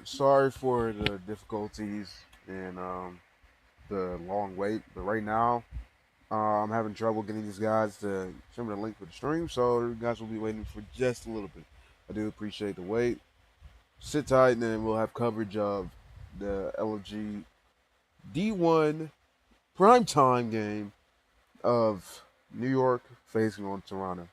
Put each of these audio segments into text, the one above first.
Sorry for the difficulties and the long wait, but right now I'm having trouble getting these guys to send me the link for the stream, so you guys will be waiting for just a little bit. I do appreciate the wait. Sit tight, and then we'll have coverage of the LFG D1 primetime game of New York facing on Toronto.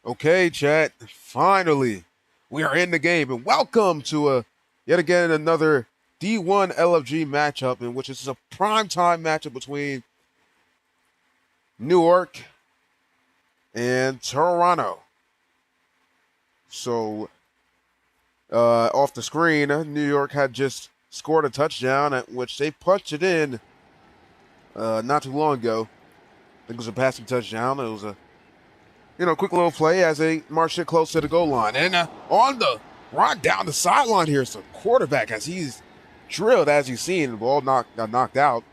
Okay, chat. Finally, we are in the game, and welcome to yet again another D1 LFG matchup, in which is a primetime matchup between Newark and Toronto. So, off the screen, New York had just scored a touchdown, at which they punched it in not too long ago. I think it was a passing touchdown. It was a quick little play as they marched it close to the goal line. And on the run down the sideline here is the quarterback as he's drilled, as you've seen. The ball got knocked out.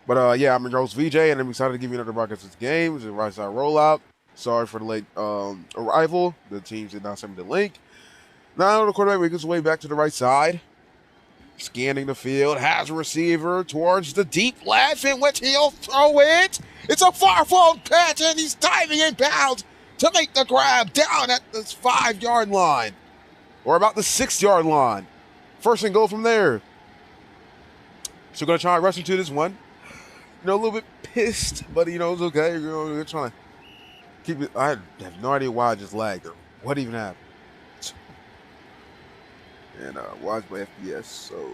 But, yeah, I'm your host, VJ, and I'm excited to give you another broadcast of this game. It's a right side rollout. Sorry for the late arrival. The teams did not send me the link. Now the quarterback makes his way back to the right side. Scanning the field, has a receiver towards the deep left, in which he'll throw it. It's a far-flung catch, and he's diving in bounds to make the grab down at the 5-yard line, or about the 6-yard line. First and goal from there. So we're going to try and rush into this one. A little bit pissed, but, it's okay. We're trying to keep it. I have no idea why I just lagged or what even happened. And watch my FPS, so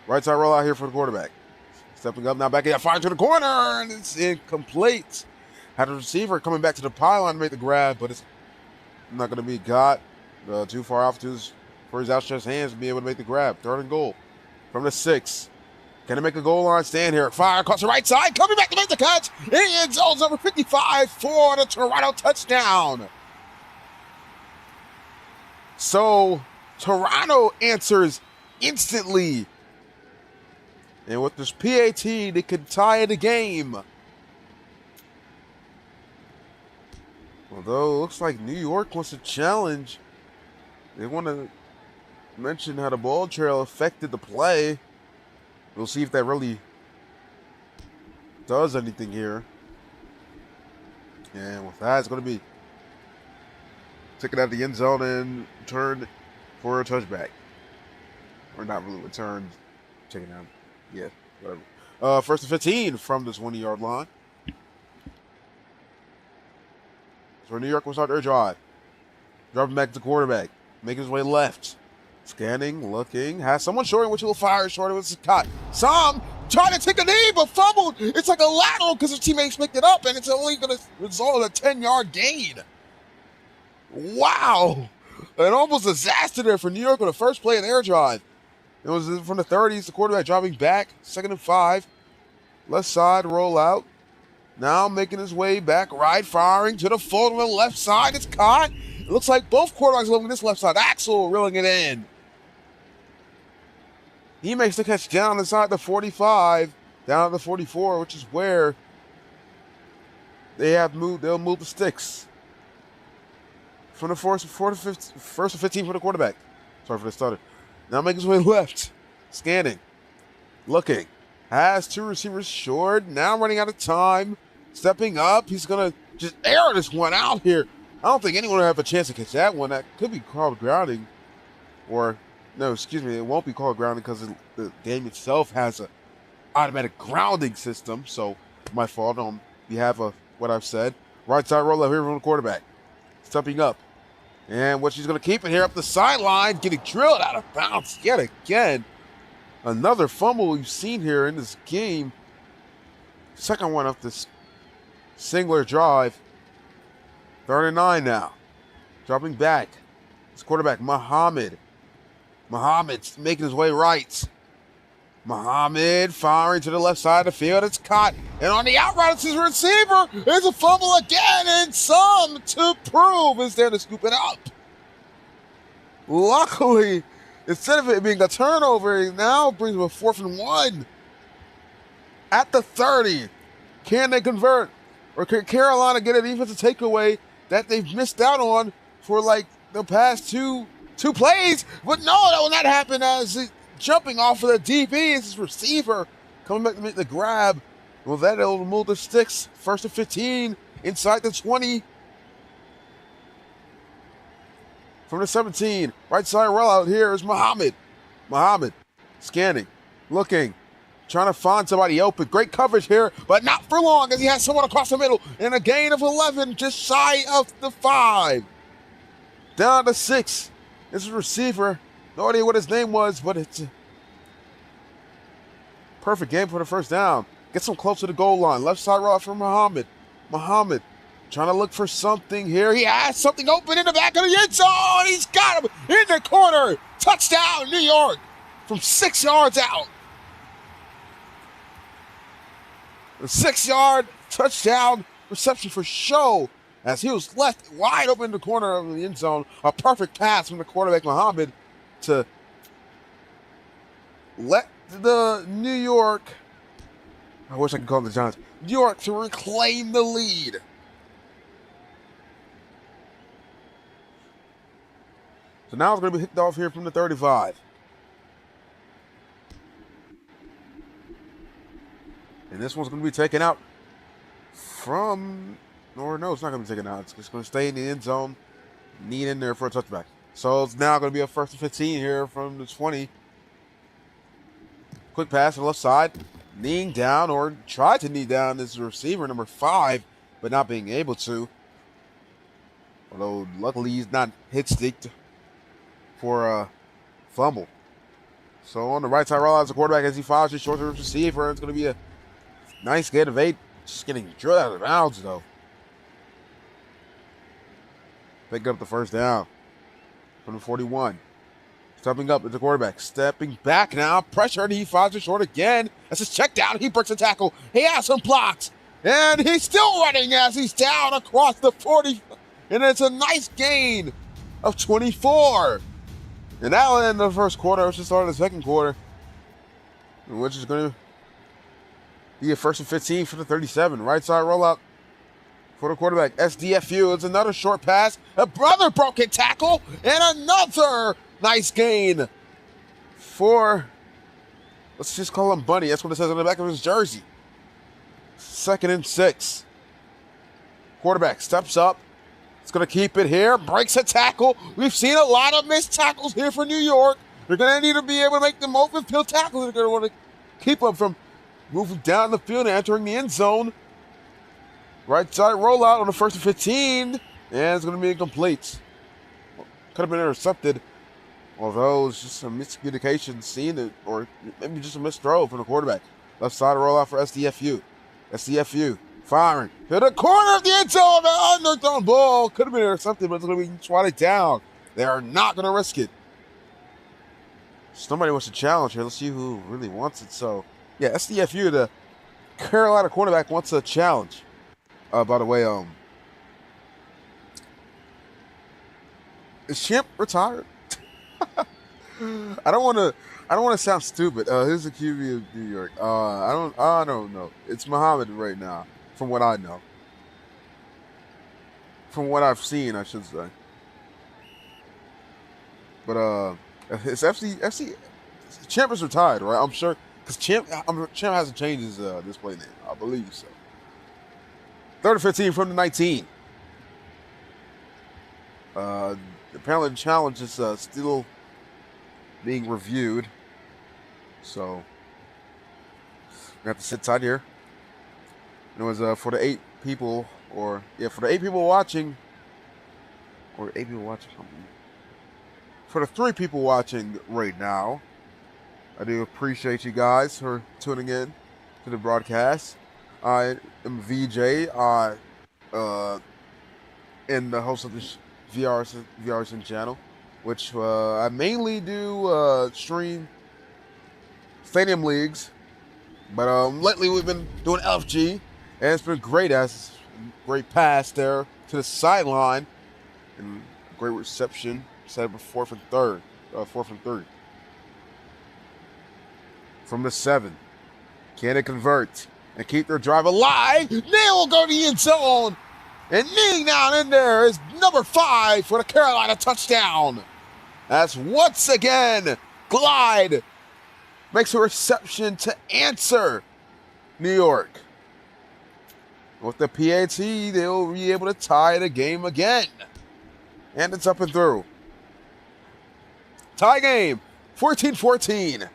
right side roll out here for the quarterback. Stepping up now, back in, fire to the corner, and it's incomplete. Had a receiver coming back to the pylon to make the grab, but it's not going to be got. Too far off for his outstretched hands to be able to make the grab. Third and goal from the 6. Can he make a goal line stand here? Fire across the right side, coming back to make the catch. In the end zone, number 55 for the Toronto touchdown. So Toronto answers instantly. And with this PAT, they could tie the game. Although it looks like New York wants to challenge. They want to mention how the ball trail affected the play. We'll see if that really does anything here. And with that, it's going to be taken out of the end zone and returned for a touchback. Or not really returned, taken out. Yeah, whatever. First and 15 from the 20-yard line. So New York will start their drive. Dropping back to the quarterback. Making his way left. Scanning, looking. Has someone short, which will fire short. It was caught. Some trying to take a knee, but fumbled. It's like a lateral because his teammates picked it up, and it's only going to result in a 10-yard gain. Wow. An almost disaster there for New York on the first play of their drive. It was from the 30s, the quarterback dropping back, 2nd and 5. Left side, roll out. Now making his way back right, firing to the full to the left side. It's caught. It looks like both quarterbacks are looking this left side. Axel reeling it in. He makes the catch down inside the 45, down to the 44, which is where they'll move the sticks. From the first and 15 for the quarterback. Sorry for the stutter. Now making his way left. Scanning. Looking. Has 2 receivers short. Now running out of time. Stepping up. He's going to just air this one out here. I don't think anyone will have a chance to catch that one. That could be called grounding. Or, no, excuse me. It won't be called grounding because the game itself has an automatic grounding system. So, my fault on behalf of what I've said. Right side roll up here from the quarterback. Stepping up. And what she's going to keep it here up the sideline, getting drilled out of bounds yet again. Another fumble we've seen here in this game. Second one of this singular drive. 3rd and 9 now. Dropping back. This quarterback, Muhammad. Muhammad's making his way right. Muhammad firing to the left side of the field. It's caught. And on the out route, it's his receiver. There's a fumble again, and some to prove is there to scoop it up. Luckily, instead of it being a turnover, it now brings him a 4th and 1. At the 30. Can they convert? Or can Carolina get a defensive takeaway that they've missed out on for like the past two plays? But no, that will not happen as jumping off of the DB is his receiver coming back to make the grab. Well, that'll move the sticks. 1st and 15 inside the 20. From the 17, right side rollout here is Muhammad. Muhammad scanning, looking, trying to find somebody open. Great coverage here, but not for long as he has someone across the middle. And a gain of 11, just shy of the 5. Down to 6. This is a receiver. No idea what his name was, but it's a perfect game for the first down. Gets him close to the goal line. Left side route for Muhammad. Muhammad trying to look for something here. He has something open in the back of the end zone. He's got him in the corner. Touchdown, New York, from 6 yards out. A 6-yard touchdown reception for show as he was left wide open in the corner of the end zone. A perfect pass from the quarterback, Muhammad, to let the New York, I wish I could call them the Giants, New York to reclaim the lead. So now it's going to be hit off here from the 35. And this one's going to be taken out from, or no, it's not going to be taken out. It's just going to stay in the end zone, need in there for a touchback. So it's now going to be a 1st and 15 here from the 20. Quick pass to the left side, kneeing down, or tried to knee down this receiver, number 5, but not being able to. Although luckily he's not hit-sticked for a fumble. So on the right side, roll out the quarterback as he fires his short receiver. It's going to be a nice gain of 8. Just getting drilled out of bounds, though. Pick up the first down from the 41. Stepping up as the quarterback. Stepping back now. Pressure, and he fires it short again. That's his check down. He breaks a tackle. He has some blocks. And he's still running as he's down across the 40. And it's a nice gain of 24. And that will end the first quarter. Let's just start the second quarter, which is going to be a 1st and 15 for the 37. Right side rollout for the quarterback. SDFU. It's another short pass. Another broken tackle. And another nice gain for, let's just call him Bunny. That's what it says on the back of his jersey. 2nd and 6. Quarterback steps up. It's going to keep it here. Breaks a tackle. We've seen a lot of missed tackles here for New York. They're going to need to be able to make them open field tackles. They're going to want to keep them from moving down the field and entering the end zone. Right side rollout on the 1st and 15. And it's going to be incomplete. Could have been intercepted. Although it's just a miscommunication seen it, or maybe just a missed throw from the quarterback. Left side rollout for SDFU. SDFU firing to the corner of the end zone. The underthrown ball could have been intercepted, but it's going to be swatted down. They are not going to risk it. Somebody wants to challenge here. Let's see who really wants it. So, yeah, SDFU, the Carolina cornerback, wants a challenge. By the way, is Champ retired? I don't want to sound stupid. Who's the QB of New York? I don't know. It's Muhammad right now, from what I know. From what I've seen, I should say. But it's FC Champ is retired, right? I'm sure, because Champ hasn't changed his display name. I believe so. 3rd and 15 from the 19. Apparently the challenge is still being reviewed. So we have to sit tight here. And it was for the 8 people, for the 8 people watching, or 8 people watching something. For the 3 people watching right now, I do appreciate you guys for tuning in to the broadcast. I am VJ, and the host of this VRSN channel, which I mainly do stream stadium leagues, but lately we've been doing LFG, and it's been great. As great pass there to the sideline, and great reception. Set up a 4th and 3 from the 7. Can it convert and keep their drive alive? Neil will go to the end zone. And kneeling down in there is number 5 for the Carolina touchdown. That's once again, Glide makes a reception to answer New York. With the PAT, they'll be able to tie the game again. And it's up and through. Tie game, 14-14.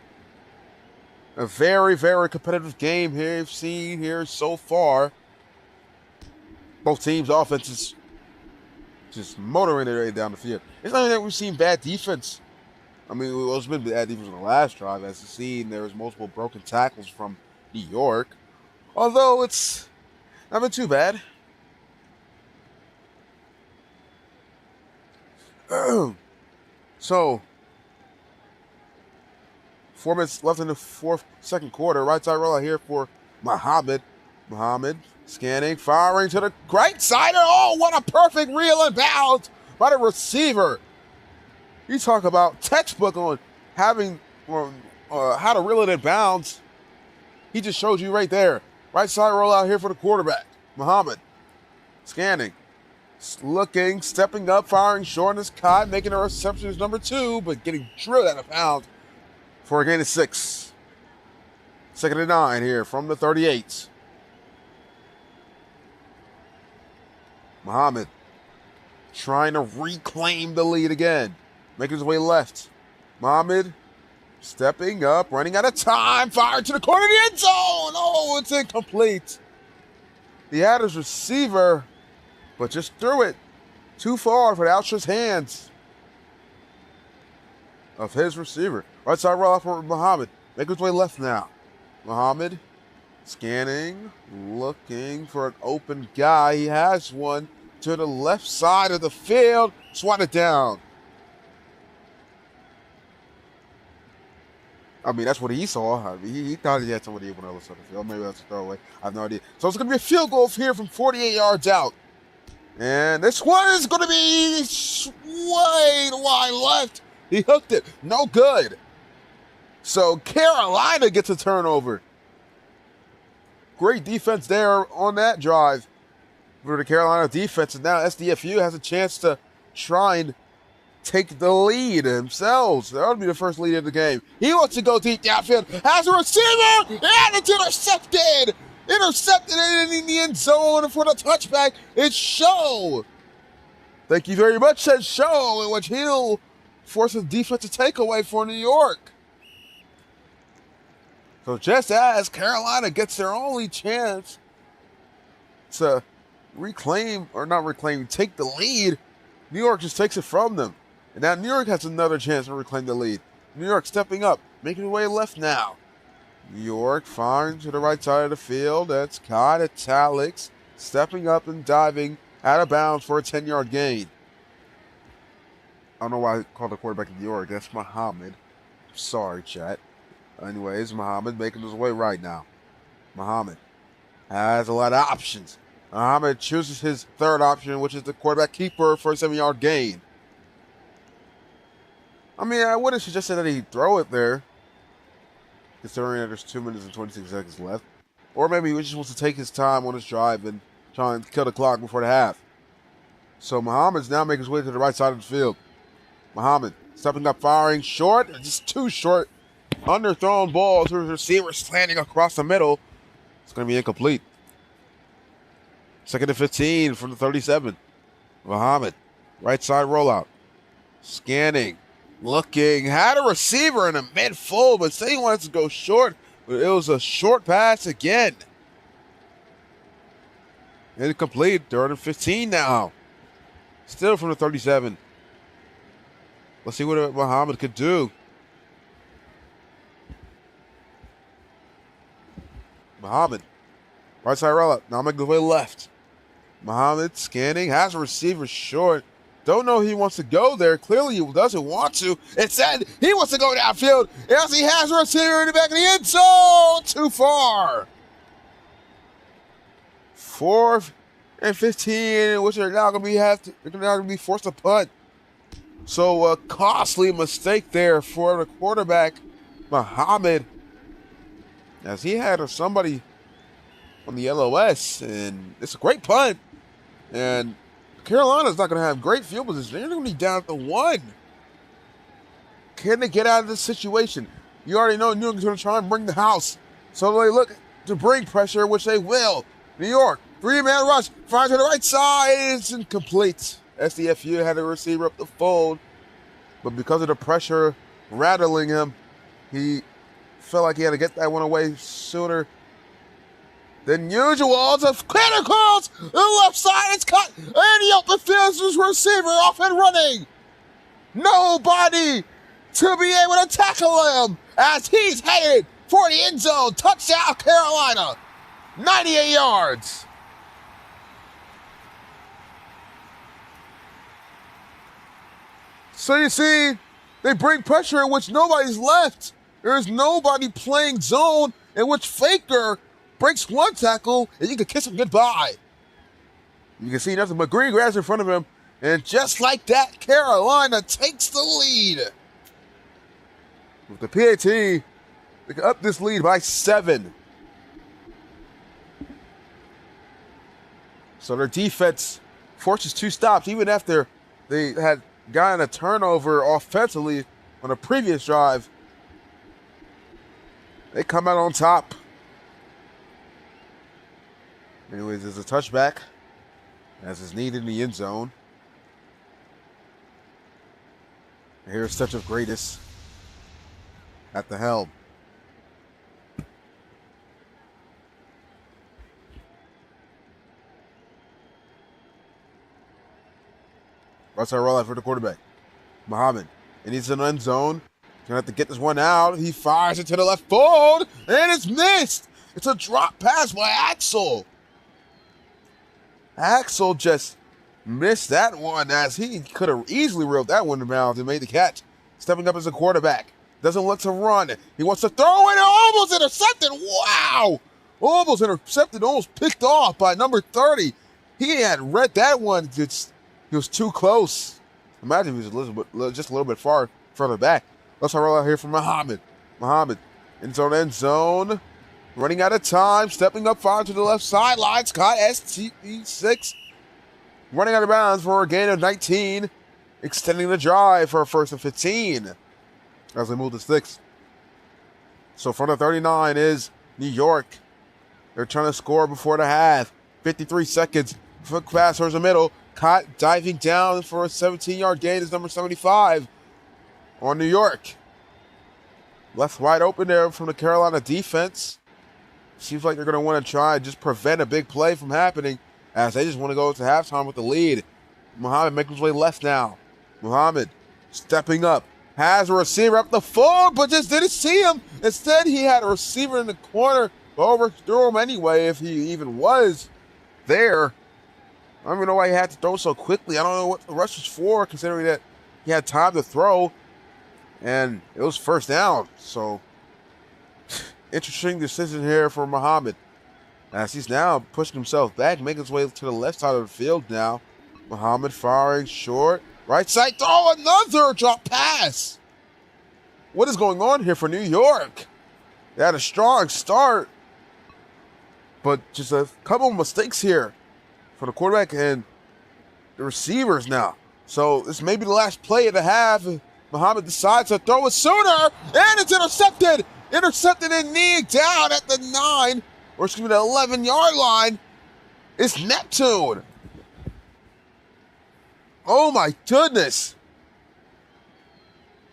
A very, very competitive game here we've seen here so far. Both teams' offenses just motoring their way down the field. It's not that we've seen bad defense. I mean, it's been bad defense on the last drive. As you've seen, there was multiple broken tackles from New York. Although it's not been too bad. So, 4 minutes left in the second quarter. Right side rollout here for Muhammad. Muhammad scanning, firing to the right side. Oh, what a perfect reel and bounce by the receiver. You talk about textbook on having how to reel it in bounds. He just showed you right there. Right side rollout here for the quarterback. Muhammad scanning, looking, stepping up, firing short, and is caught, making a reception as number 2, but getting drilled out of bounds for a gain of 6. 2nd and 9 here from the 38. Muhammad trying to reclaim the lead again. Making his way left. Muhammad stepping up, running out of time, fired to the corner of the end zone. Oh, it's incomplete. He had his receiver, but just threw it too far for the outstretched hands of his receiver. Right side roll for Muhammad. Making his way left now. Muhammad scanning, looking for an open guy. He has one to the left side of the field. Swatted down. I mean, that's what he saw. I mean, he thought he had somebody on the other side of the field. Maybe that's a throwaway. I have no idea. So it's going to be a field goal here from 48 yards out. And this one is going to be way wide left. He hooked it. No good. So Carolina gets a turnover. Great defense there on that drive for the Carolina defense. And now SDFU has a chance to try and take the lead themselves. That would be the first lead of the game. He wants to go deep downfield. Has a receiver, and it's intercepted. Intercepted in the end zone for the touchback. It's Show. Thank you very much, says Show, in which he'll force a defensive takeaway for New York. So just as Carolina gets their only chance to reclaim, or not reclaim, take the lead, New York just takes it from them. And now New York has another chance to reclaim the lead. New York stepping up, making their way left now. New York firing to the right side of the field. That's caught. Italics stepping up and diving out of bounds for a 10-yard gain. I don't know why I called the quarterback New York. That's Muhammad. Sorry, chat. Anyways, Muhammad making his way right now. Muhammad has a lot of options. Muhammad chooses his third option, which is the quarterback keeper for a 7-yard gain. I mean, I would have suggested that he throw it there, considering that there's 2 minutes and 26 seconds left. Or maybe he just wants to take his time on his drive and try and kill the clock before the half. So Muhammad's now making his way to the right side of the field. Muhammad stepping up, firing short, just too short. Underthrown ball to his receiver, slanting across the middle. It's going to be incomplete. 2nd and 15 from the 37. Muhammad, right side rollout. Scanning, looking, had a receiver in a mid-full, but said he wanted to go short, but it was a short pass again. Incomplete, 3rd and 15 now. Still from the 37. Let's see what Muhammad could do. Muhammad, right side rollout. Now making his way left. Muhammad scanning, has a receiver short. Don't know he wants to go there. Clearly he doesn't want to. It said he wants to go downfield. Yes, he has a receiver in the back of the end zone. Too far. 4th and 15, which they're now going to be forced to punt. So a costly mistake there for the quarterback, Muhammad, as he had somebody on the LOS, and it's a great punt. And Carolina's not going to have great field position. They're going to be down at the 1. Can they get out of this situation? You already know New York's going to try and bring the house. So they look to bring pressure, which they will. New York, 3-man rush, fires to the right side. It's incomplete. SDFU had a receiver up the fold, but because of the pressure rattling him, he felt like he had to get that one away sooner than usual. It's a clear across the left side. It's cut. And the open field his receiver off and running. Nobody to be able to tackle him as he's headed for the end zone. Touchdown, Carolina. 98 yards. So you see, they bring pressure in which nobody's left. There's nobody playing zone in which Faker breaks one tackle and you can kiss him goodbye. You can see nothing but green grass in front of him. And just like that, Carolina takes the lead. With the PAT, they can up this lead by 7. So their defense forces 2 stops even after they had gotten a turnover offensively on a previous drive. They come out on top. Anyways, there's a touchback as is needed in the end zone. Here's touch of greatness at the helm. Right side rollout for the quarterback. Muhammad. And he's in the end zone. Gonna have to get this one out. He fires it to the left fold. And it's missed. It's a drop pass by Axel. Axel just missed that one as he could have easily reeled that one to bounds and made the catch. Stepping up as a quarterback. Doesn't look to run. He wants to throw it. Almost intercepted. Wow. Almost intercepted. Almost picked off by number 30. He had read that one. He was too close. Imagine if he was just a little bit further back. Let's roll out here from Muhammad. Muhammad end zone. Running out of time. Stepping up far to the left sideline. Scott STE6. Running out of bounds for a gain of 19. Extending the drive for a first and 15. As they move to 6. So front of 39 is New York. They're trying to score before the half. 53 seconds. Foot pass towards the middle. Caught diving down for a 17-yard gain is number 75 on New York. Left wide open there from the Carolina defense. Seems like they're going to want to try and just prevent a big play from happening as they just want to go to halftime with the lead. Muhammad making his way left now. Muhammad stepping up. Has a receiver up the field, but just didn't see him. Instead, he had a receiver in the corner. Overthrew him anyway if he even was there. I don't even know why he had to throw so quickly. I don't know what the rush was for, considering that he had time to throw. And it was first down. So, interesting decision here for Muhammad. As he's now pushing himself back, making his way to the left side of the field now. Muhammad firing short. Right side throw, another drop pass. What is going on here for New York? They had a strong start, but just a couple of mistakes here for the quarterback and the receivers now. So this may be the last play of the half. Muhammad decides to throw it sooner, and it's intercepted. Intercepted and knee down at the 9, or excuse me, the 11-yard line. It's Neptune. Oh my goodness.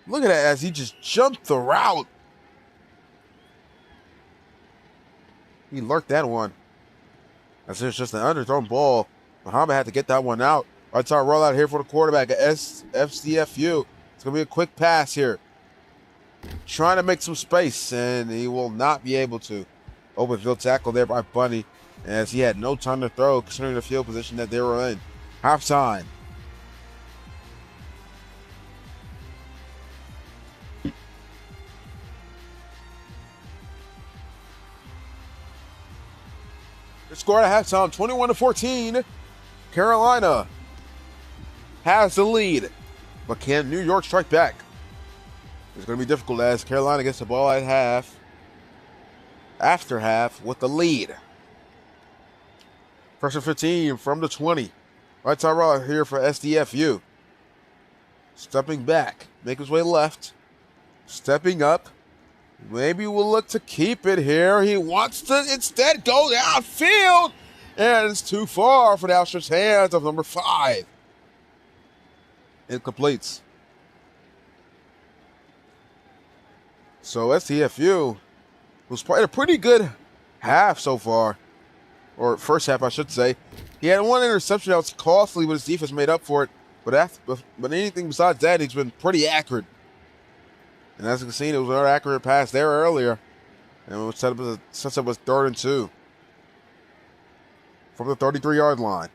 Look at that as he just jumped the route. He lurked that one. As it's just an underthrown ball. Muhammad had to get that one out. Right side rollout here for the quarterback at FCFU. It's going to be a quick pass here. Trying to make some space, and he will not be able to. Open field tackle there by Bunny, as he had no time to throw, considering the field position that they were in. Halftime. The score at halftime, 21-14. Carolina has the lead, but can New York strike back? It's going to be difficult as Carolina gets the ball at half, after half, with the lead. First and 15 from the 20. Right side right here for SDFU. Stepping back, make his way left. Stepping up. Maybe we'll look to keep it here. He wants to instead go downfield. And it's too far for the outstretched hands of number 5. It completes. So STFU was playing a pretty good half so far, or first half, I should say. He had one interception that was costly, but his defense made up for it. But anything besides that, he's been pretty accurate. And as you can see, it was an accurate pass there earlier. And it was set up as a 3rd and 2 from the 33-yard line.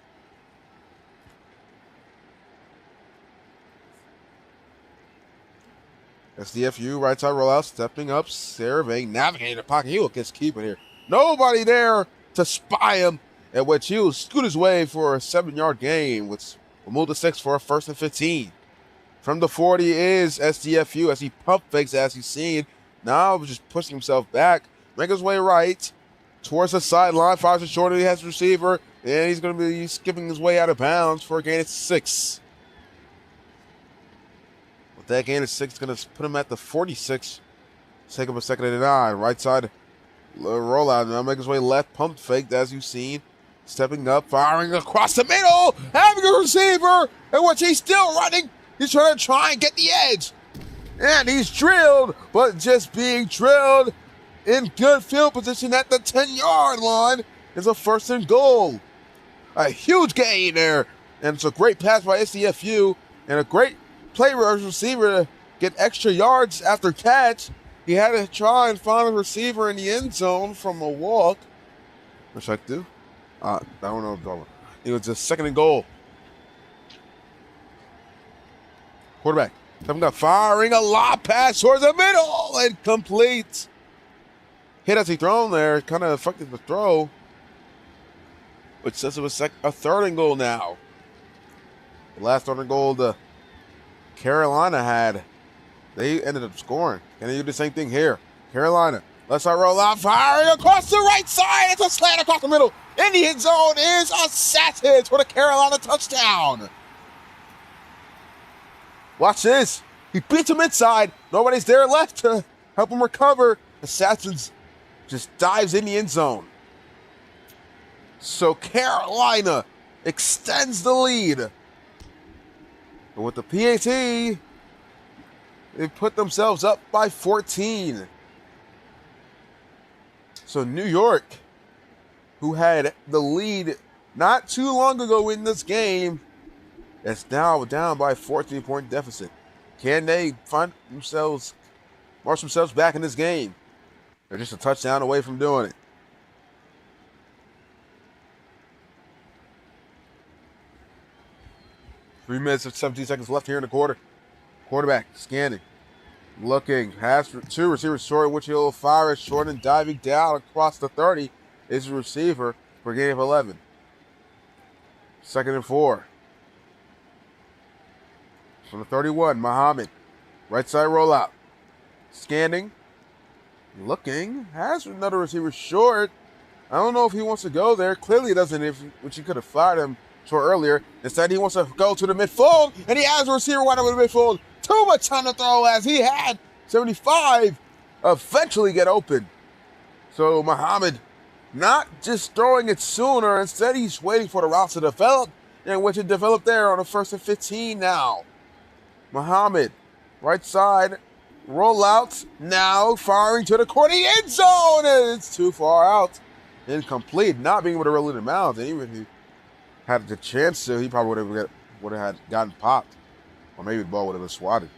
SDFU right side rollout, stepping up, serving, navigating the pocket. He will get keeper here. Nobody there to spy him, at which he will scoot his way for a 7-yard gain, which will move to 6 for a 1st and 15. From the 40 is SDFU as he pump fakes as he's seen. Now just pushing himself back, making his way right towards the sideline, fires it short, and he has the receiver, and he's going to be skipping his way out of bounds for a gain of 6. With that gain of 6, going to put him at the 46. Take him a 2nd and 9. Right side rollout. Now make his way left, pump faked as you've seen. Stepping up, firing across the middle, having a receiver, and which he's still running. He's trying and get the edge. And he's drilled, but just being drilled in good field position at the 10-yard line is a 1st and goal. A huge gain there. And it's a great pass by SDFU and a great play rush receiver to get extra yards after catch. He had to try and find a receiver in the end zone from a walk. Which I do. I don't know. It was just 2nd and goal. Quarterback. Stepping up, firing a lob pass towards the middle and complete. Hit as he thrown there, kind of affected the throw, which says it was a 3rd and goal now. The last 3rd and goal the Carolina had, they ended up scoring. And they do the same thing here. Carolina, left side roll out, firing across the right side. It's a slant across the middle. In the end zone is Assassins for the Carolina touchdown. Watch this. He beats him inside. Nobody's there left to help him recover. Assassins just dives in the end zone. So Carolina extends the lead. But with the PAT, they put themselves up by 14. So New York, who had the lead not too long ago in this game, is now down by a 14-point deficit. Can they find themselves, march themselves back in this game? They're just a touchdown away from doing it. Three minutes and 17 seconds left here in the quarter. Quarterback scanning, looking, has 2 receivers short, which he'll fire it short and diving down across the 30 is the receiver for a gain of 11. 2nd and 4. From the 31, Muhammad. Right side rollout. Scanning. Looking. Has another receiver short. I don't know if he wants to go there. Clearly he doesn't, which he could have fired him short earlier. Instead, he wants to go to the midfield, and he has a receiver wide open in the midfield. Too much time to throw as he had 75 eventually get open. So Muhammad not just throwing it sooner. Instead, he's waiting for the route to develop, and which it developed there on the 1st and 15 now. Muhammad, right side, roll out, now firing to the corner, the end zone, and it's too far out. Incomplete, not being able to roll it in bounds. And even if he had the chance to, he probably would have gotten popped. Or maybe the ball would have been swatted.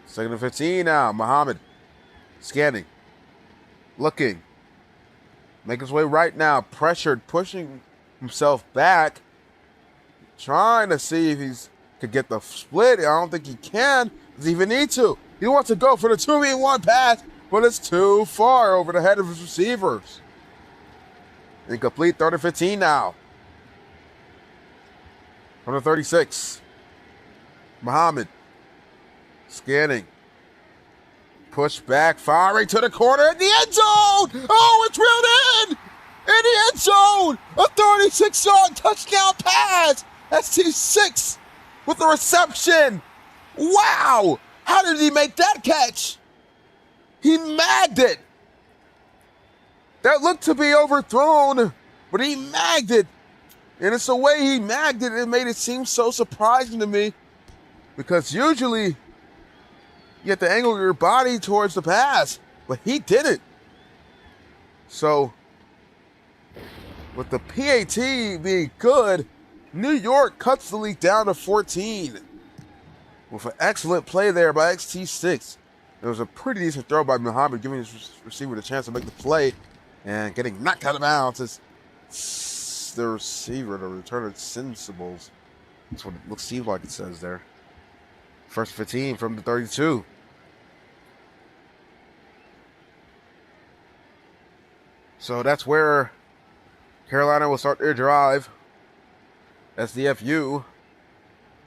2nd and 15 now, Muhammad, scanning, looking, making his way right now, pressured, pushing himself back, trying to see if he's could get the split. I don't think he can. Does he even need to? He wants to go for the 2v1 pass, but it's too far over the head of his receivers. Incomplete, 3rd and 15 now. From the 36. Muhammad. Scanning. Push back, firing to the corner in the end zone! Oh, it's reeled in! In the end zone! A 36-yard touchdown pass! That's T6 with the reception. Wow! How did he make that catch? He magged it. That looked to be overthrown, but he magged it. And it's the way he magged it, it made it seem so surprising to me. Because usually You have to angle your body towards the pass, but he didn't. So, with the PAT being good, New York cuts the lead down to 14. With an excellent play there by XT6. It was a pretty decent throw by Muhammad, giving his receiver the chance to make the play and getting knocked out of bounds as the receiver, the returner, Sensibles. That's what it seems like it says there. First 15 from the 32. So that's where Carolina will start their drive. SDFU,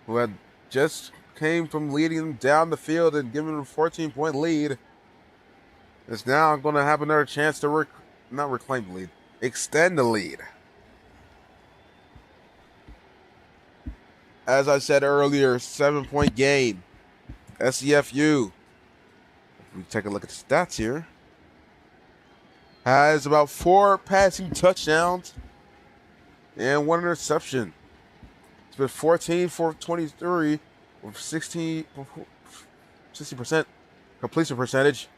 who had just came from leading them down the field and giving them a 14-point lead, is now going to have another chance to not reclaim the lead, extend the lead. As I said earlier, 7-point game. SCFU, if we take a look at the stats here, has about 4 passing touchdowns and 1 interception. It's been 14 for 23 with 60% completion percentage.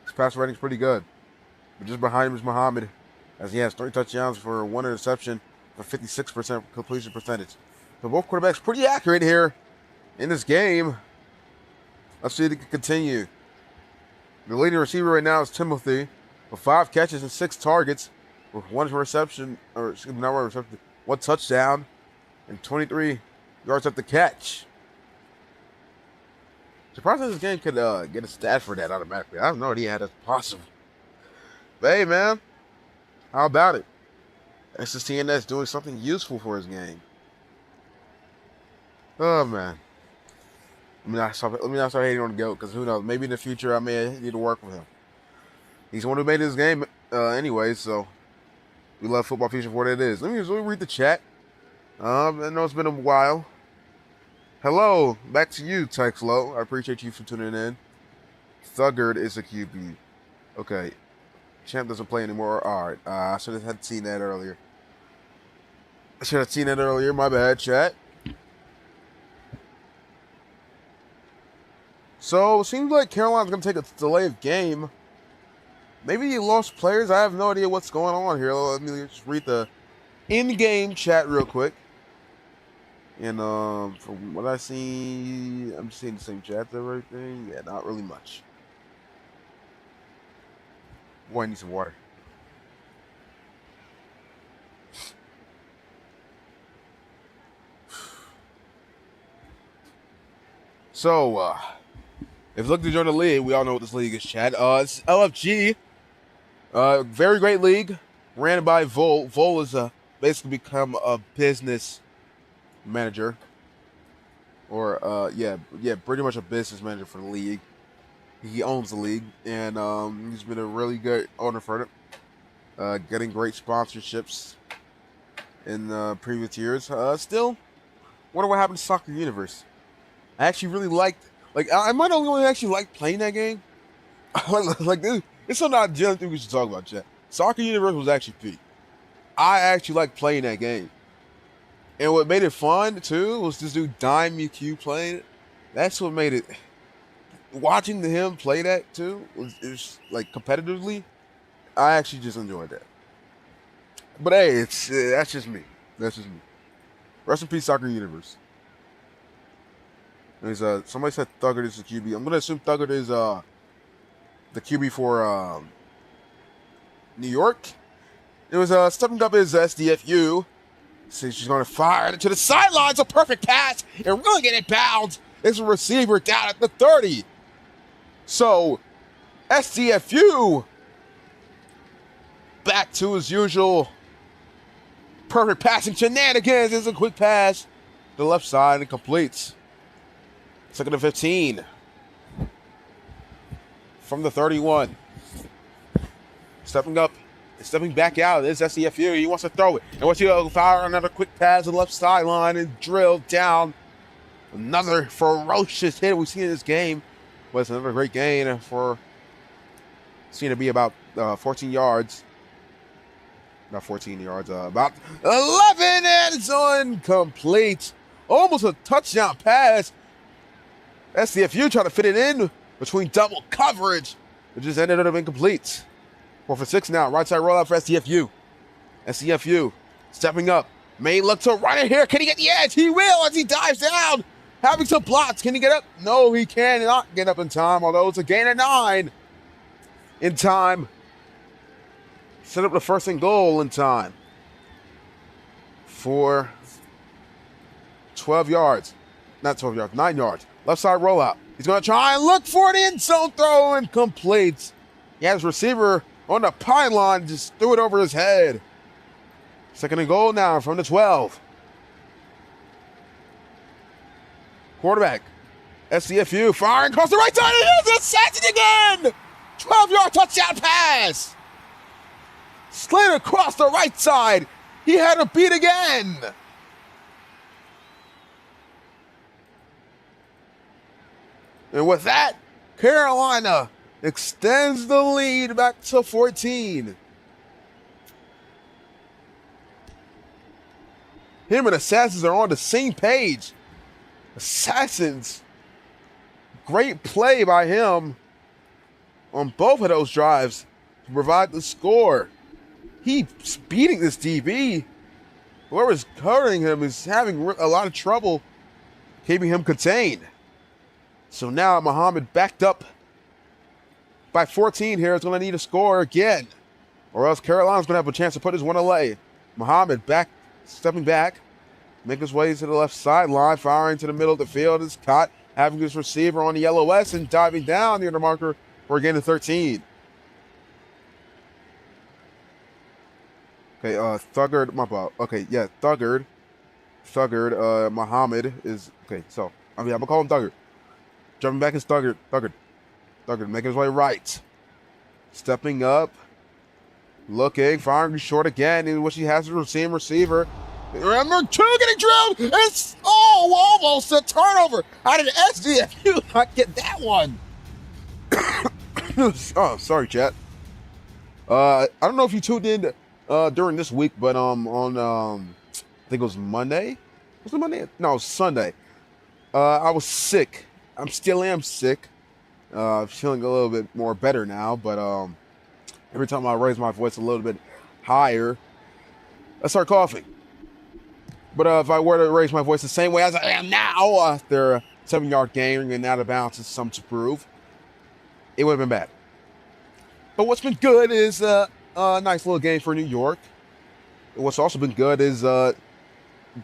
His pass rating is pretty good. But just behind him is Muhammad, as he has 3 touchdowns for 1 interception for 56% completion percentage. So both quarterbacks pretty accurate here in this game. Let's see if they can continue. The leading receiver right now is Timothy, with 5 catches and 6 targets, with 1 reception, or excuse me, not 1 reception, 1 touchdown, and 23 yards at the catch. Surprised this game could get a stat for that automatically. I have no idea how that's possible. But hey, man, how about it? SSTNS doing something useful for his game. Oh, man. Let me not start hating on the GOAT, because who knows? Maybe in the future I may need to work with him. He's the one who made this game anyway, so we love Football Future for what it is. Let me read the chat. I know it's been a while. Hello, back to you, Texlo. I appreciate you for tuning in. Thuggard is a QB. Okay. Champ doesn't play anymore. Alright. I should have had seen that earlier. My bad, chat. So, it seems like Carolina's going to take a delay of game. Maybe he lost players. I have no idea what's going on here. Let me just read the in-game chat real quick. And from what I see, I'm seeing the same chat and everything. Yeah, not really much. Boy, I need some water. So, if you look to join the league, we all know what this league is, Chad. It's LFG. Very great league. Ran by Vol. Vol is basically become a business manager. Or, yeah, pretty much a business manager for the league. He owns the league, and he's been a really good owner for it. Getting great sponsorships in previous years. Still, wonder what happened to Soccer Universe. I actually really liked, I might only actually like playing that game. Like this, it's something I generally think we should talk about, chat. Soccer Universe was actually peak. I actually liked playing that game. And what made it fun, too, was this dude Dime UQ playing it. That's what made it. Watching him play that, too, was like, competitively, I actually just enjoyed that. But hey, that's just me. That's just me. Rest in peace, Soccer Universe. Somebody said Thuggard is the QB. I'm going to assume Thuggard is the QB for New York. It was stepping up as SDFU. See, she's going to fire it to the sidelines. A perfect pass. And really get it bounds. It's a receiver down at the 30. So, SDFU back to his usual perfect passing shenanigans. It's a quick pass to the left side and completes. 2nd and 15 from the 31. Stepping up, stepping back out is SCFU. He wants to throw it. And wants to fire another quick pass to the left sideline and drill down. Another ferocious hit we've seen in this game. But it's another great gain for, seemed to be about 14 yards. Not 14 yards, about 11, and it's incomplete. Almost a touchdown pass. SDFU trying to fit it in between double coverage. It just ended up incomplete. 4 for 6 now. Right side rollout for SDFU. SDFU stepping up. May look to run it here. Can he get the edge? He will as he dives down. Having some blocks. Can he get up? No, he cannot get up in time, although it's a gain of 9 in time. Set up the first and goal in time for 12 yards. Not 12 yards, 9 yards. Left side rollout. He's going to try and look for an end zone throw and completes. He has receiver on the pylon, just threw it over his head. Second and goal now from the 12. Quarterback, SDFU firing across the right side. It sacks it again. 12-yard touchdown pass. Slid across the right side. He had a beat again. And with that, Carolina extends the lead back to 14. Him and Assassins are on the same page. Assassins, great play by him on both of those drives to provide the score. He's beating this DB. Whoever's covering him is having a lot of trouble keeping him contained. So now Muhammad backed up by 14 here. Is going to need a score again, or else Carolina's going to have a chance to put this one away. Muhammad stepping back, making his way to the left sideline, firing to the middle of the field. Is caught, having his receiver on the LOS and diving down near the marker for a gain of 13. Okay, Thuggered, my ball. Okay, yeah, Thuggered, Muhammad is, okay, so, I'm going to call him Thuggered. Jumping back is Thuggered, making his way right. Stepping up, looking, firing short again, in which he has the same receiver. Number 2 getting drilled, it's, almost a turnover. How did SDFU not get that one? Oh, sorry, chat. I don't know if you tuned in during this week, but on I think it was Monday. Was it Monday? No, it was Sunday. I was sick. I still am sick. Feeling a little bit more better now, but every time I raise my voice a little bit higher, I start coughing. But if I were to raise my voice the same way as I am now, after a 7-yard gain and out of bounds is some to prove, it would have been bad. But what's been good is a nice little game for New York. What's also been good is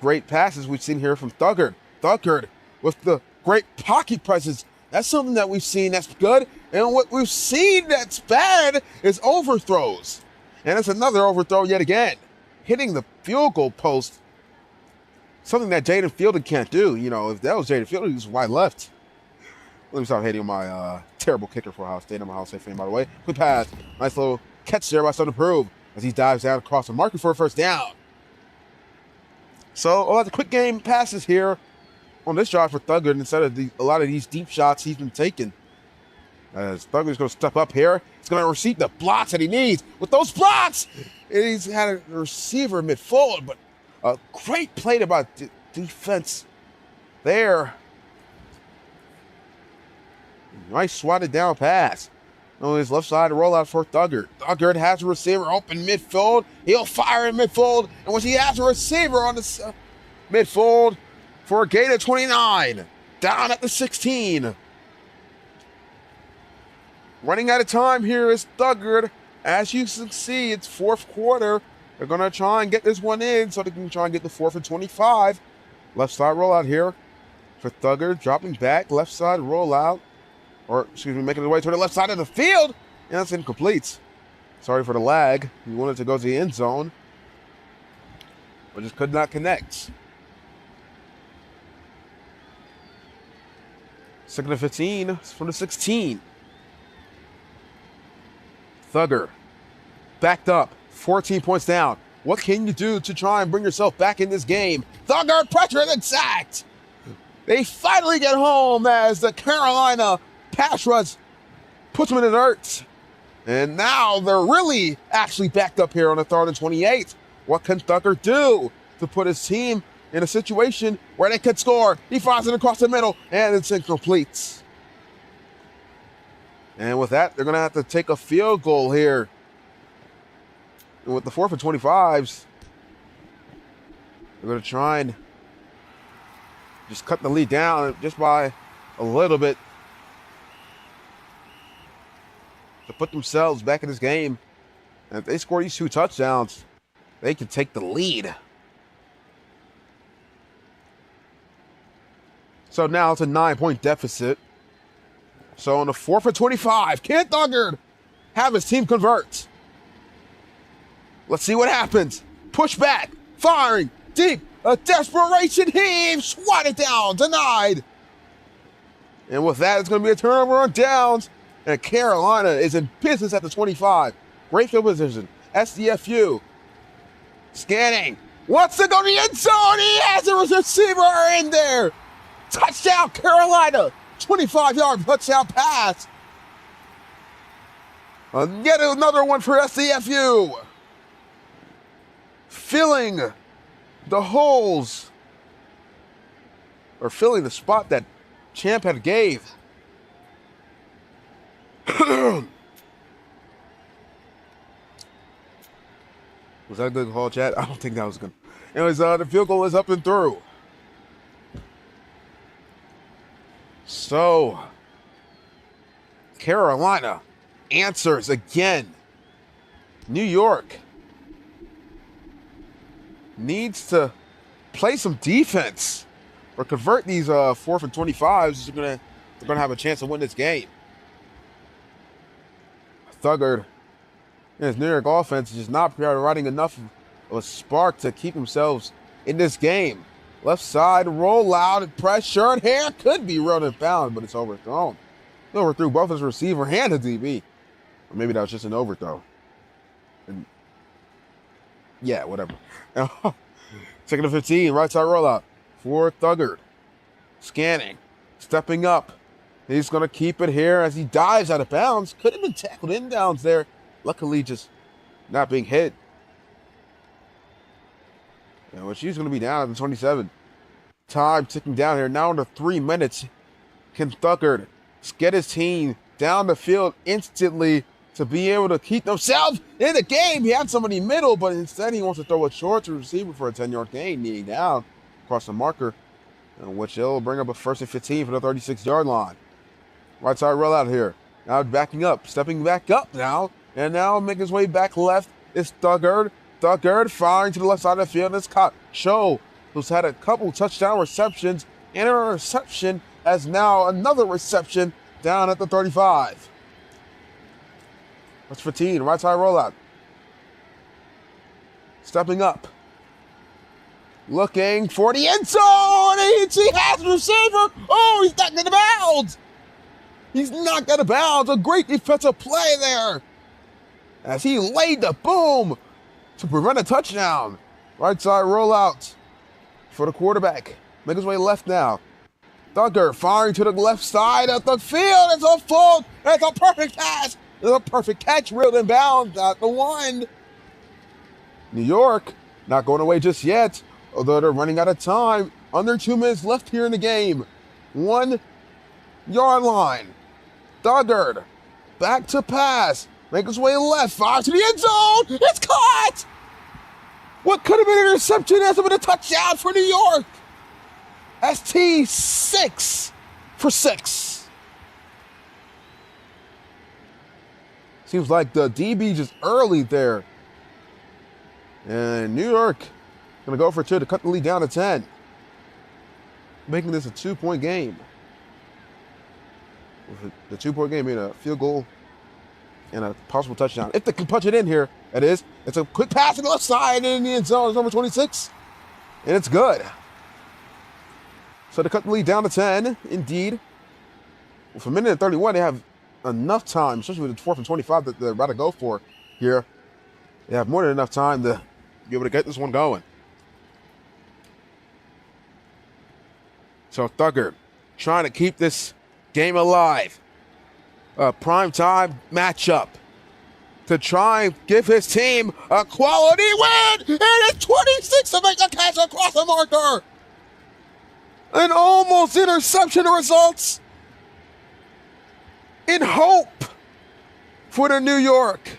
great passes we've seen here from Thuggered. Thuggered with the great pocket presence. That's something that we've seen that's good. And what we've seen that's bad is overthrows. And it's another overthrow yet again. Hitting the field goal post. Something that Jaden Fielding can't do. You know, if that was Jaden Fielding, he's wide left. Let me stop hating on my terrible kicker for Ohio State. I'm a Ohio State fan, by the way. Good pass. Nice little catch there by Son to Prove as he dives down across the marker for a first down. So a lot of quick game passes here on this drive for Thuggered instead of a lot of these deep shots he's been taking. As Thuggered's going to step up here. He's going to receive the blocks that he needs. With those blocks, he's had a receiver mid-forward, but a great play about defense there. Nice swatted down pass. On his left side rollout for Thuggered. Thuggered has a receiver open midfield. He'll fire in midfield. And once he has a receiver on the midfield for a gain of 29. Down at the 16. Running out of time here is Thuggered. As you can see, it's fourth quarter. They're going to try and get this one in so they can try and get the 4th and 25. Left side rollout here for Thuggered. Dropping back. Left side rollout. Or, excuse me, making his way to the left side of the field. And that's incomplete. Sorry for the lag. He wanted to go to the end zone, but just could not connect. 2nd and 15 from the 16. Thuggered backed up, 14 points down. What can you do to try and bring yourself back in this game? Thuggered pressured and sacked. They finally get home as the Carolina pass rush puts them in the dirt. And now they're really actually backed up here on the 3rd and 28. What can Thuggered do to put his team in a situation where they could score. He fires it across the middle, and it's incomplete. And with that, they're going to have to take a field goal here. And with the 4th and 25s, they're going to try and just cut the lead down just by a little bit to put themselves back in this game. And if they score these 2 touchdowns, they can take the lead. So now it's a 9-point deficit. So on the 4th and 25, can Thugger have his team convert? Let's see what happens. Push back, firing, deep, a desperation heave, swatted down, denied. And with that, it's going to be a turnover on downs. And Carolina is in business at the 25. Great field position. SDFU. Scanning. Wants to go to the end zone. He has a receiver in there. Touchdown, Carolina. 25-yard touchdown pass. Yet another one for SDFU. Filling the holes. Or filling the spot that Champ had gave. Was that a good call, chat? I don't think that was good. Anyways, the field goal is up and through. So, Carolina answers again. New York needs to play some defense or convert these 4th and 25s. They're gonna have a chance to win this game. Thugger and his New York offense is just not providing enough of a spark to keep themselves in this game. Left side rollout and pressure here could be run and found, but it's overthrown. He overthrew both his receiver and the DB. Or maybe that was just an overthrow. And yeah, whatever. 2nd and 15, right side rollout for Thugger. Scanning, stepping up. He's going to keep it here as he dives out of bounds. Could have been tackled in downs there. Luckily, just not being hit. And she's going to be down at the 27. Time ticking down here. Now under 3 minutes. Can Thugger get his team down the field instantly to be able to keep themselves in the game? He had somebody middle, but instead he wants to throw it short to the receiver for a 10-yard gain, kneeling down across the marker, which will bring up a 1st and 15 for the 36-yard line. Right side rollout here. Now backing up, stepping back up now, and now making his way back left is Thugger. Thugger firing to the left side of the field. It's caught Show, who's had a couple touchdown receptions, and a reception as now another reception down at the 35. That's 15, right side rollout. Stepping up. Looking for the end zone. He has the receiver. Oh, he's not getting bounds. He's not getting bounds. A great defensive play there as he laid the boom to prevent a touchdown. Right side rollout for the quarterback. Make his way left now. Thugger firing to the left side of the field. It's a full. It's a perfect pass. It's a perfect catch. Reeled in bounds at the 1. New York not going away just yet, although they're running out of time. Under 2 minutes left here in the game. 1 yard line. Thugger back to pass. Make his way left. Fire to the end zone. It's caught. What could have been an interception has been a touchdown for New York. ST 6 for 6. Seems like the DB just early there. And New York going to go for 2 to cut the lead down to 10. Making this a 2-point game. With the 2-point game being a field goal and a possible touchdown. If they can punch it in here, that is. It's a quick pass to the left side in the end zone. It's number 26. And it's good. So to cut the lead down to 10, indeed. With 1:31, they have enough time, especially with the 4th and 25 that they're about to go for here. They have more than enough time to be able to get this one going. So Thugger trying to keep this game alive. A prime time matchup. to try and give his team a quality win. And it's 26 to make a catch across the marker. An almost interception results in hope for the New York.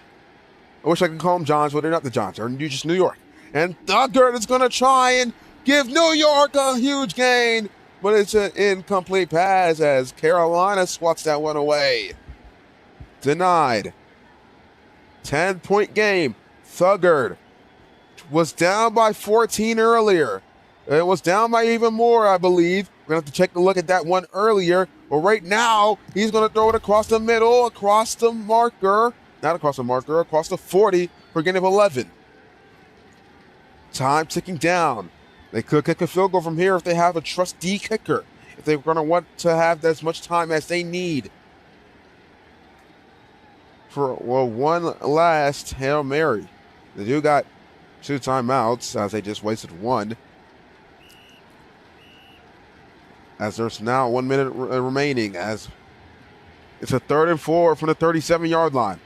I wish I could call them Johns, but they're not the Johns. They're just New York. And Thugger is going to try and give New York a huge gain, but it's an incomplete pass as Carolina swats that one away. Denied. 10-point game. Thugger was down by 14 earlier. It was down by even more, I believe. We're going to have to take a look at that one earlier. But right now, he's going to throw it across the middle, across the marker. Not across the marker, across the 40 for a gain of 11. Time ticking down. They could kick a field goal from here if they have a trustee kicker. If they're going to want to have as much time as they need. For one last Hail Mary. They do got 2 timeouts as they just wasted 1. As there's now 1 minute remaining as it's a 3rd and 4 from the 37-yard line.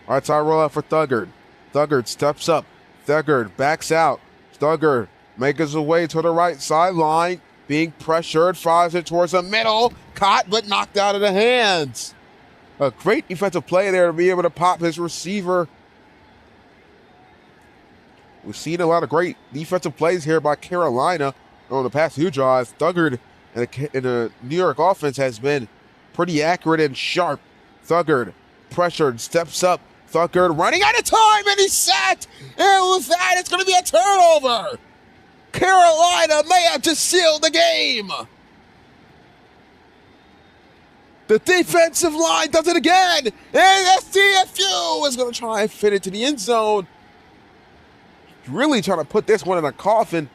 Right side rollout for Thugger. Thugger steps up. Thugger backs out. Thugger makes his way to the right sideline. Being pressured, fires it towards the middle. Caught but knocked out of the hands. A great defensive play there to be able to pop his receiver. We've seen a lot of great defensive plays here by Carolina on the past few drives. Thugger and the New York offense has been pretty accurate and sharp. Thugger pressured, steps up. Thugger running out of time, and he's sacked. And with that, it's going to be a turnover. Carolina may have just sealed the game. The defensive line does it again. And SDFU is going to try and fit it to the end zone. Really trying to put this one in a coffin.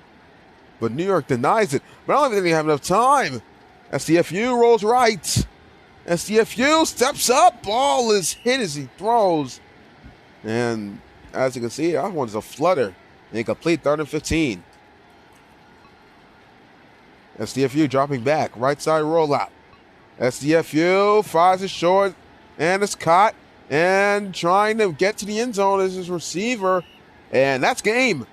But New York denies it. But I don't think they have enough time. SDFU rolls right. SDFU steps up. Ball is hit as he throws. And as you can see, that one's a flutter. Incomplete, 3rd and 15. SDFU dropping back. Right side rollout. SDFU fires it short. And it's caught. And trying to get to the end zone is his receiver. And that's game.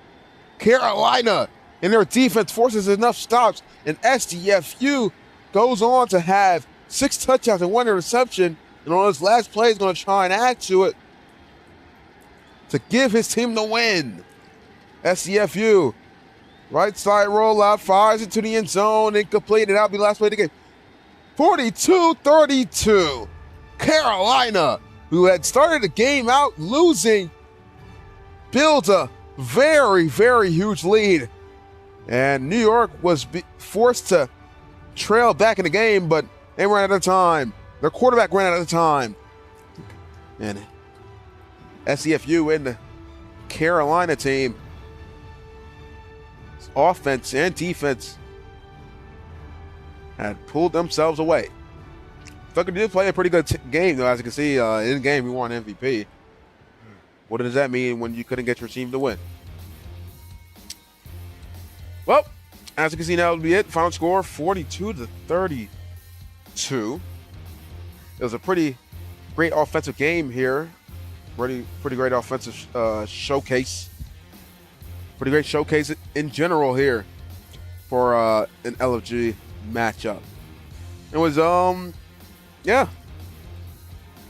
Carolina and their defense forces enough stops. And SDFU goes on to have 6 touchdowns and 1 interception. And on his last play, he's going to try and add to it to give his team the win. SDFU, right side rollout, fires it to the end zone, incomplete, and that'll be the last play of the game. 42-32. Carolina, who had started the game out losing, builds a very, very huge lead. And New York was forced to trail back in the game, but they ran out of time. Their quarterback ran out of time. And SCFU and the Carolina team, offense and defense, had pulled themselves away. Thugger did play a pretty good game, though. As you can see, in game, he won MVP. What does that mean when you couldn't get your team to win? Well, as you can see, now will be it. Final score, 42-32. It was a pretty great offensive game here. Pretty great offensive showcase. Pretty great showcase in general here for an LFG matchup. It was yeah.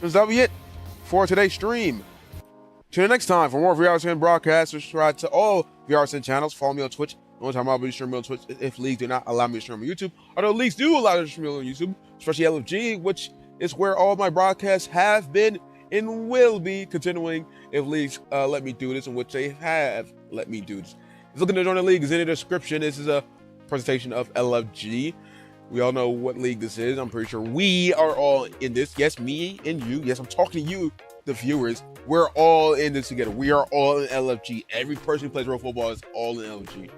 That'll be it for today's stream. Tune in next time for more VRSN broadcasts. Subscribe to all VRSN channels. Follow me on Twitch. The only time I'll be streaming on Twitch if leagues do not allow me to stream on YouTube. Although leagues do allow me to stream on YouTube, especially LFG, which is where all my broadcasts have been and will be continuing if leagues let me do this, in which they have let me do this. If you're looking to join the league, it's in the description. This is a presentation of LFG. We all know what league this is. I'm pretty sure we are all in this. Yes, me and you. Yes, I'm talking to you, the viewers. We're all in this together. We are all in LFG. Every person who plays real football is all in LFG.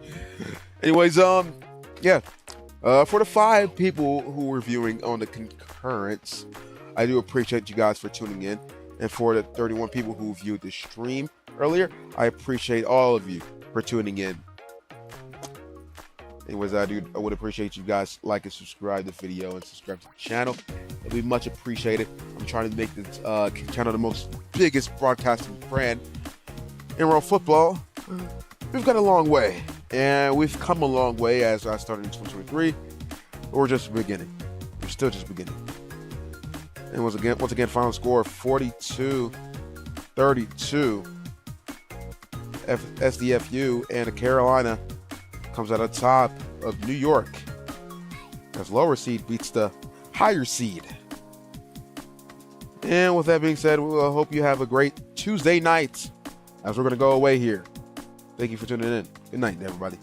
Anyways, yeah. For the 5 people who were viewing on the concurrence, I do appreciate you guys for tuning in. And for the 31 people who viewed the stream earlier, I appreciate all of you for tuning in. Anyways, I would appreciate you guys like and subscribe the video and subscribe to the channel. It'd be much appreciated. I'm trying to make this channel the most biggest broadcasting brand in world football. We've got a long way, and we've come a long way as I started in 2023. We're just beginning. We're still just beginning. And once again, final score 42-32. SDFU and Carolina comes out on top of New York as lower seed beats the higher seed. And with that being said, we hope you have a great Tuesday night as we're going to go away here. Thank you for tuning in. Good night, everybody.